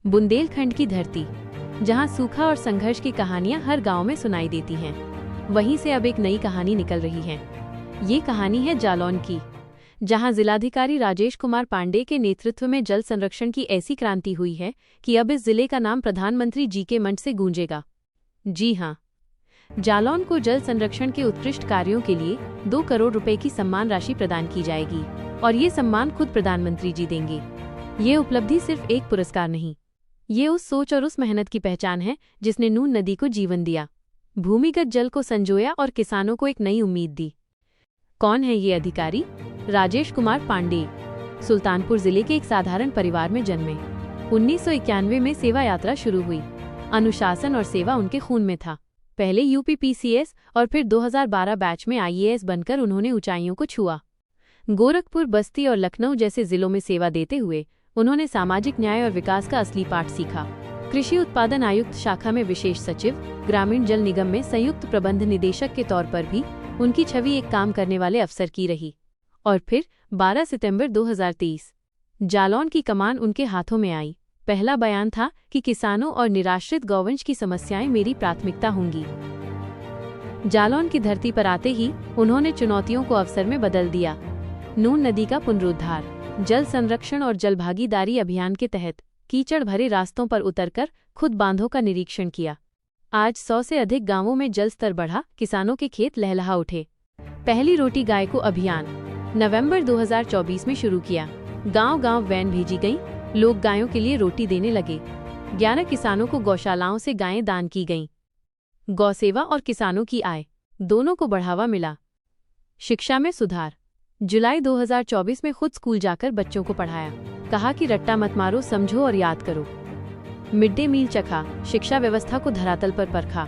बुंदेलखंड की धरती, जहां सूखा और संघर्ष की कहानियां हर गांव में सुनाई देती हैं, वहीं से अब एक नई कहानी निकल रही है। ये कहानी है जालौन की, जहां जिलाधिकारी राजेश कुमार पांडेय के नेतृत्व में जल संरक्षण की ऐसी क्रांति हुई है कि अब इस जिले का नाम प्रधानमंत्री जी के मंच से गूंजेगा। जी हां, जालौन को जल संरक्षण के उत्कृष्ट कार्यों के लिए 2 करोड़ रुपए की सम्मान राशि प्रदान की जाएगी और ये सम्मान खुद प्रधानमंत्री जी देंगे। ये उपलब्धि सिर्फ एक पुरस्कार नहीं, ये उस सोच और उस मेहनत की पहचान है जिसने नून नदी को जीवन दिया, भूमिगत जल को संजोया और किसानों को एक नई उम्मीद दी। कौन है ये अधिकारी? राजेश कुमार पांडेय सुल्तानपुर जिले के एक साधारण परिवार में जन्मे। 1991 में सेवा यात्रा शुरू हुई। अनुशासन और सेवा उनके खून में था। पहले यूपीपीसीएस और फिर 2012 बैच में आईएएस बनकर उन्होंने ऊंचाइयों को छुआ। गोरखपुर, बस्ती और लखनऊ जैसे जिलों में सेवा देते हुए उन्होंने सामाजिक न्याय और विकास का असली पाठ सीखा। कृषि उत्पादन आयुक्त शाखा में विशेष सचिव, ग्रामीण जल निगम में संयुक्त प्रबंध निदेशक के तौर पर भी उनकी छवि एक काम करने वाले अफसर की रही। और फिर 12 सितंबर 2023 जालौन की कमान उनके हाथों में आई। पहला बयान था कि किसानों और निराश्रित गौवंश की समस्याएं मेरी प्राथमिकता होंगी। जालौन की धरती पर आते ही उन्होंने चुनौतियों को अवसर में बदल दिया। नून नदी का पुनरुद्धार, जल संरक्षण और जल भागीदारी अभियान के तहत कीचड़ भरे रास्तों पर उतरकर खुद बांधों का निरीक्षण किया। आज 100 से अधिक गांवों में जल स्तर बढ़ा, किसानों के खेत लहलहा उठे। पहली रोटी गाय को अभियान नवंबर 2024 में शुरू किया। गांव-गांव वैन भेजी गईं, लोग गायों के लिए रोटी देने लगे। 11 किसानों को गौशालाओं से गायें दान की गईं। गौसेवा और किसानों की आय दोनों को बढ़ावा मिला। शिक्षा में सुधार, जुलाई 2024 में खुद स्कूल जाकर बच्चों को पढ़ाया। कहा कि रट्टा मत मारो, समझो और याद करो। मिड डे मील चखा, शिक्षा व्यवस्था को धरातल पर परखा।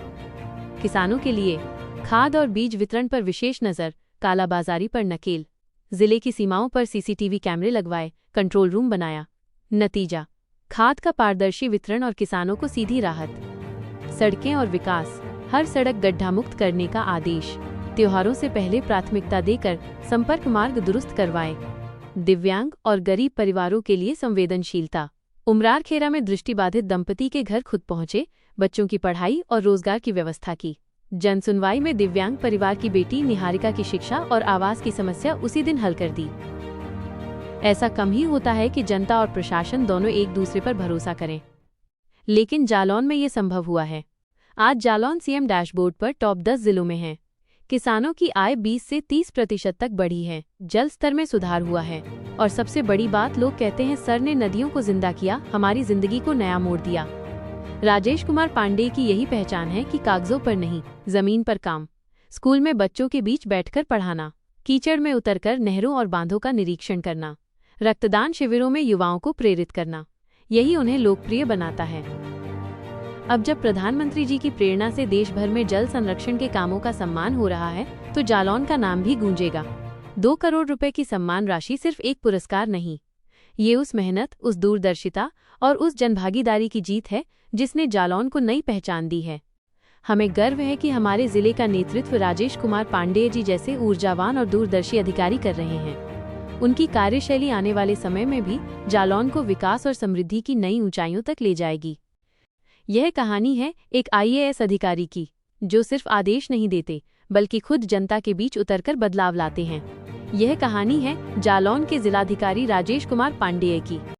किसानों के लिए खाद और बीज वितरण पर विशेष नजर, कालाबाजारी पर नकेल। जिले की सीमाओं पर सीसीटीवी कैमरे लगवाए, कंट्रोल रूम बनाया। नतीजा, खाद का पारदर्शी वितरण और किसानों को सीधी राहत। सड़कें और विकास, हर सड़क गड्ढा मुक्त करने का आदेश। त्योहारों से पहले प्राथमिकता देकर संपर्क मार्ग दुरुस्त करवाए। दिव्यांग और गरीब परिवारों के लिए संवेदनशीलता। उमरारखेरा में दृष्टिबाधित दंपति के घर खुद पहुंचे, बच्चों की पढ़ाई और रोजगार की व्यवस्था की। जनसुनवाई में दिव्यांग परिवार की बेटी निहारिका की शिक्षा और आवास की समस्या उसी दिन हल कर दी। ऐसा कम ही होता है कि जनता और प्रशासन दोनों एक दूसरे पर भरोसा करें, लेकिन जालौन में ये संभव हुआ है। आज जालौन सीएम डैशबोर्ड पर टॉप 10 जिलों में है। किसानों की आय 20 से 30% तक बढ़ी है। जल स्तर में सुधार हुआ है। और सबसे बड़ी बात, लोग कहते हैं सर ने नदियों को जिंदा किया, हमारी जिंदगी को नया मोड़ दिया। राजेश कुमार पांडेय की यही पहचान है कि कागजों पर नहीं, जमीन पर काम। स्कूल में बच्चों के बीच बैठकर पढ़ाना, कीचड़ में उतरकर नहरों और बांधों का निरीक्षण करना, रक्तदान शिविरों में युवाओं को प्रेरित करना, यही उन्हें लोकप्रिय बनाता है। अब जब प्रधानमंत्री जी की प्रेरणा से देश भर में जल संरक्षण के कामों का सम्मान हो रहा है, तो जालौन का नाम भी गूंजेगा। 2 करोड़ रुपए की सम्मान राशि सिर्फ एक पुरस्कार नहीं, ये उस मेहनत, उस दूरदर्शिता और उस जनभागीदारी की जीत है जिसने जालौन को नई पहचान दी है। हमें गर्व है कि हमारे जिले का नेतृत्व राजेश कुमार पांडेय जी जैसे ऊर्जावान और दूरदर्शी अधिकारी कर रहे हैं। उनकी कार्यशैली आने वाले समय में भी जालौन को विकास और समृद्धि की नई ऊंचाइयों तक ले जाएगी। यह कहानी है एक आईएएस अधिकारी की, जो सिर्फ आदेश नहीं देते बल्कि खुद जनता के बीच उतरकर बदलाव लाते हैं। यह कहानी है जालौन के जिलाधिकारी राजेश कुमार पांडेय की।